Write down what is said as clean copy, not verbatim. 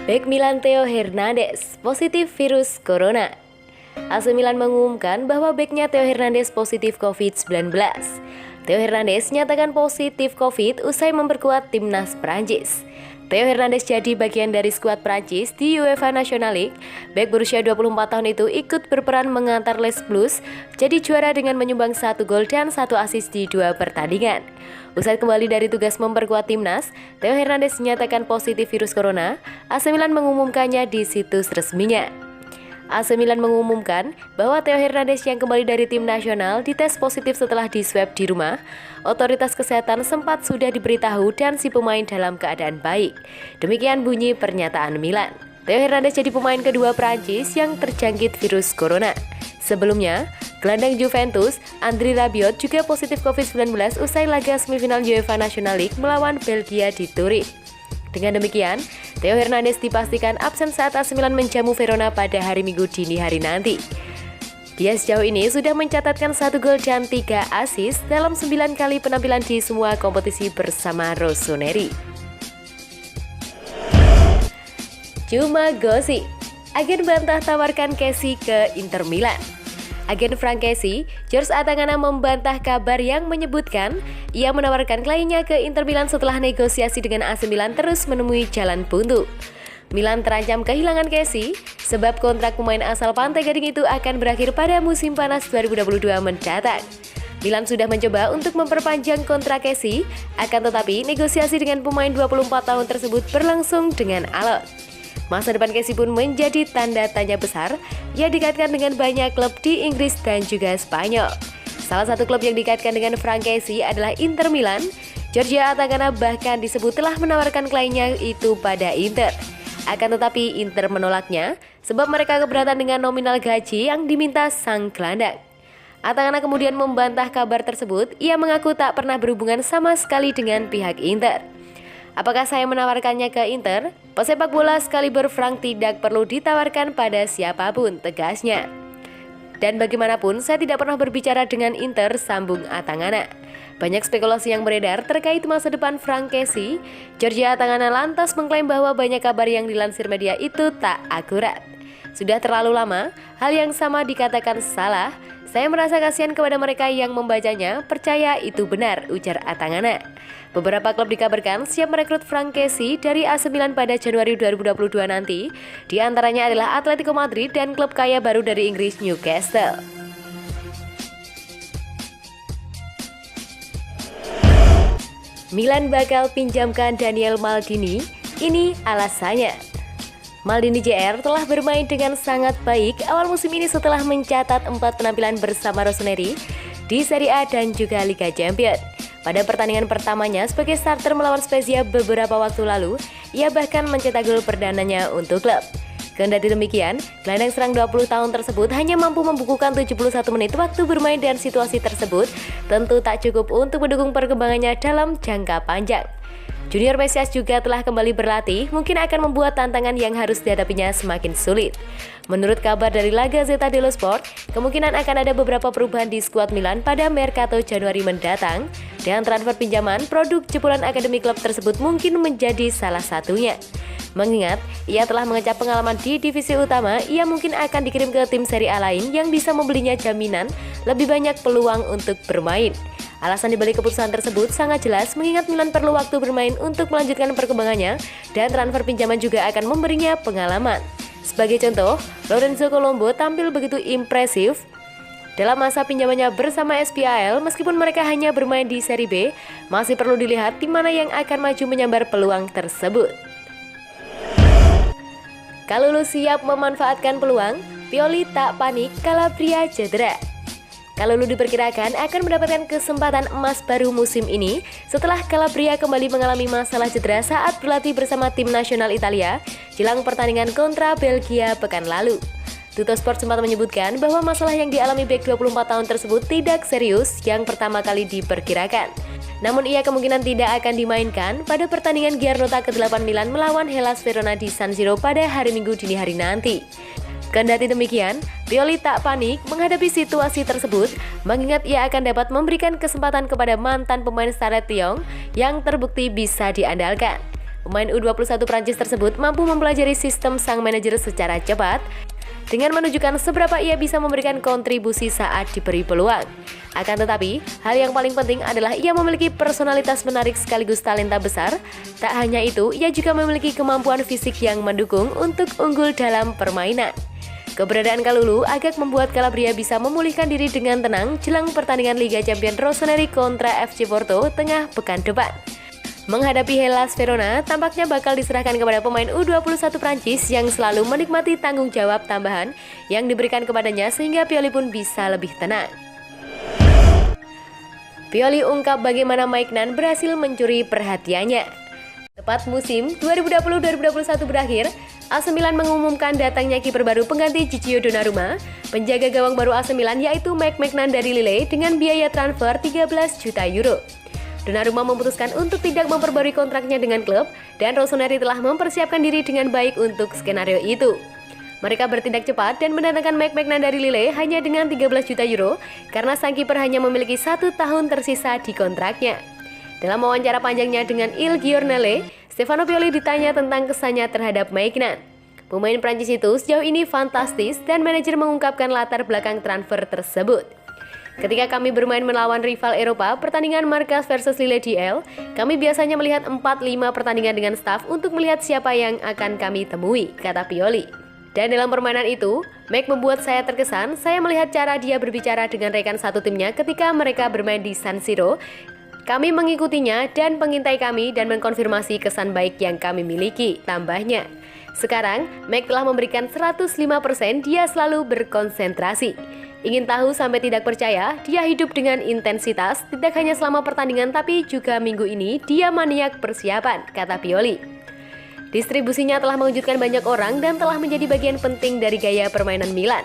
Bek Milan Theo Hernandez positif virus corona. AC Milan mengumumkan bahwa beknya Theo Hernandez positif COVID-19. Theo Hernandez nyatakan positif COVID usai memperkuat timnas Prancis. Theo Hernandez jadi bagian dari skuad Prancis di UEFA National League. Bek berusia 24 tahun itu ikut berperan mengantar Les Blues jadi juara dengan menyumbang 1 gol dan 1 assist di 2 pertandingan. Usai kembali dari tugas memperkuat timnas, Theo Hernandez dinyatakan positif virus corona. AC Milan mengumumkannya di situs resminya. AC Milan mengumumkan bahwa Theo Hernandez yang kembali dari tim nasional dites positif setelah diswab di rumah. Otoritas kesehatan sempat sudah diberitahu dan si pemain dalam keadaan baik. Demikian bunyi pernyataan Milan. Theo Hernandez jadi pemain kedua Prancis yang terjangkit virus corona. Sebelumnya, gelandang Juventus, Andriy Rabiot juga positif COVID-19 usai laga semifinal UEFA National League melawan Belgia di Turin. Dengan demikian, Theo Hernandez dipastikan absen saat AC Milan menjamu Verona pada hari Minggu dini hari nanti. Dia sejauh ini sudah mencatatkan 1 gol dan 3 assist dalam 9 kali penampilan di semua kompetisi bersama Rossoneri. Cuma gosip, agen bantah tawarkan Kessie ke Inter Milan. Agen Frank Kessie, George Atangana membantah kabar yang menyebutkan ia menawarkan kliennya ke Inter Milan setelah negosiasi dengan AC Milan terus menemui jalan buntu. Milan terancam kehilangan Kessie sebab kontrak pemain asal Pantai Gading itu akan berakhir pada musim panas 2022 mendatang. Milan sudah mencoba untuk memperpanjang kontrak Kessie, akan tetapi negosiasi dengan pemain 24 tahun tersebut berlangsung dengan alot. Masa depan Kessie pun menjadi tanda tanya besar. Ia dikaitkan dengan banyak klub di Inggris dan juga Spanyol. Salah satu klub yang dikaitkan dengan Frank Kessie adalah Inter Milan. Giorgio Atangana bahkan disebut telah menawarkan kliennya itu pada Inter. Akan tetapi Inter menolaknya sebab mereka keberatan dengan nominal gaji yang diminta sang gelandang. Atangana kemudian membantah kabar tersebut. Ia mengaku tak pernah berhubungan sama sekali dengan pihak Inter. Apakah saya menawarkannya ke Inter? Pesepak bola sekaliber Frank tidak perlu ditawarkan pada siapapun, tegasnya. Dan bagaimanapun, saya tidak pernah berbicara dengan Inter, sambung Atangana. Banyak spekulasi yang beredar terkait masa depan Frank Kessie. Giorgio Atangana lantas mengklaim bahwa banyak kabar yang dilansir media itu tak akurat. Sudah terlalu lama, hal yang sama dikatakan salah. Saya merasa kasihan kepada mereka yang membacanya, percaya itu benar, ujar Atangana. Beberapa klub dikabarkan siap merekrut Frank Kessie dari AC Milan pada Januari 2022 nanti. Di antaranya adalah Atletico Madrid dan klub kaya baru dari Inggris, Newcastle. Milan bakal pinjamkan Daniel Maldini, ini alasannya. Maldini Jr. telah bermain dengan sangat baik awal musim ini setelah mencatat 4 penampilan bersama Rossoneri di Serie A dan juga Liga Champions. Pada pertandingan pertamanya sebagai starter melawan Spezia beberapa waktu lalu, ia bahkan mencetak gol perdananya untuk klub. Kendati demikian, gelandang serang 20 tahun tersebut hanya mampu membukukan 71 menit waktu bermain dan situasi tersebut tentu tak cukup untuk mendukung perkembangannya dalam jangka panjang. Junior Mesias juga telah kembali berlatih, mungkin akan membuat tantangan yang harus dihadapinya semakin sulit. Menurut kabar dari La Gazzetta dello Sport, kemungkinan akan ada beberapa perubahan di skuad Milan pada Mercato Januari mendatang, dan transfer pinjaman produk jebolan akademi klub tersebut mungkin menjadi salah satunya. Mengingat ia telah mengecap pengalaman di divisi utama, ia mungkin akan dikirim ke tim Serie A lain yang bisa membelinya jaminan lebih banyak peluang untuk bermain. Alasan dibalik keputusan tersebut sangat jelas mengingat Milan perlu waktu bermain untuk melanjutkan perkembangannya dan transfer pinjaman juga akan memberinya pengalaman. Sebagai contoh, Lorenzo Colombo tampil begitu impresif dalam masa pinjamannya bersama SPAL meskipun mereka hanya bermain di Serie B, masih perlu dilihat tim mana yang akan maju menyambar peluang tersebut. Kalulu siap memanfaatkan peluang, Pioli tak panik Calabria cedera. Kalulu diperkirakan akan mendapatkan kesempatan emas baru musim ini setelah Calabria kembali mengalami masalah cedera saat berlatih bersama tim nasional Italia jelang pertandingan kontra Belgia pekan lalu. Tuttosport sempat menyebutkan bahwa masalah yang dialami bek 24 tahun tersebut tidak serius yang pertama kali diperkirakan. Namun ia kemungkinan tidak akan dimainkan pada pertandingan Giarnota ke-8 Milan melawan Hellas Verona di San Siro pada hari Minggu dini hari nanti. Kendati demikian, Pioli tak panik menghadapi situasi tersebut, mengingat ia akan dapat memberikan kesempatan kepada mantan pemain Starlet Lyon yang terbukti bisa diandalkan. Pemain U21 Prancis tersebut mampu mempelajari sistem sang manajer secara cepat dengan menunjukkan seberapa ia bisa memberikan kontribusi saat diberi peluang. Akan tetapi, hal yang paling penting adalah ia memiliki personalitas menarik sekaligus talenta besar. Tak hanya itu, ia juga memiliki kemampuan fisik yang mendukung untuk unggul dalam permainan. Keberadaan Kalulu agak membuat Calabria bisa memulihkan diri dengan tenang jelang pertandingan Liga Champions Rossoneri kontra FC Porto tengah pekan depan. Menghadapi Hellas Verona, tampaknya bakal diserahkan kepada pemain U21 Prancis yang selalu menikmati tanggung jawab tambahan yang diberikan kepadanya sehingga Pioli pun bisa lebih tenang. Pioli ungkap bagaimana Maignan berhasil mencuri perhatiannya. Tepat musim 2020-2021 berakhir, AC Milan mengumumkan datangnya kiper baru pengganti Gigio Donnarumma, penjaga gawang baru AC Milan yaitu Maignan dari Lille dengan biaya transfer 13 juta euro. Donnarumma memutuskan untuk tidak memperbarui kontraknya dengan klub dan Rossoneri telah mempersiapkan diri dengan baik untuk skenario itu. Mereka bertindak cepat dan mendatangkan Maignan dari Lille hanya dengan 13 juta euro karena sang kiper hanya memiliki 1 tahun tersisa di kontraknya. Dalam wawancara panjangnya dengan Il Giornale, Stefano Pioli ditanya tentang kesannya terhadap Maignan. Pemain Prancis itu sejauh ini fantastis dan manajer mengungkapkan latar belakang transfer tersebut. Ketika kami bermain melawan rival Eropa, pertandingan Marcas versus Lille DL, kami biasanya melihat 4-5 pertandingan dengan staf untuk melihat siapa yang akan kami temui, kata Pioli. Dan dalam permainan itu, Maik membuat saya terkesan, saya melihat cara dia berbicara dengan rekan satu timnya ketika mereka bermain di San Siro. Kami mengikutinya dan pengintai kami dan mengkonfirmasi kesan baik yang kami miliki, tambahnya. Sekarang, Maik telah memberikan 105%, dia selalu berkonsentrasi. Ingin tahu sampai tidak percaya, dia hidup dengan intensitas, tidak hanya selama pertandingan tapi juga minggu ini dia maniak persiapan, kata Pioli. Distribusinya telah mengejutkan banyak orang dan telah menjadi bagian penting dari gaya permainan Milan.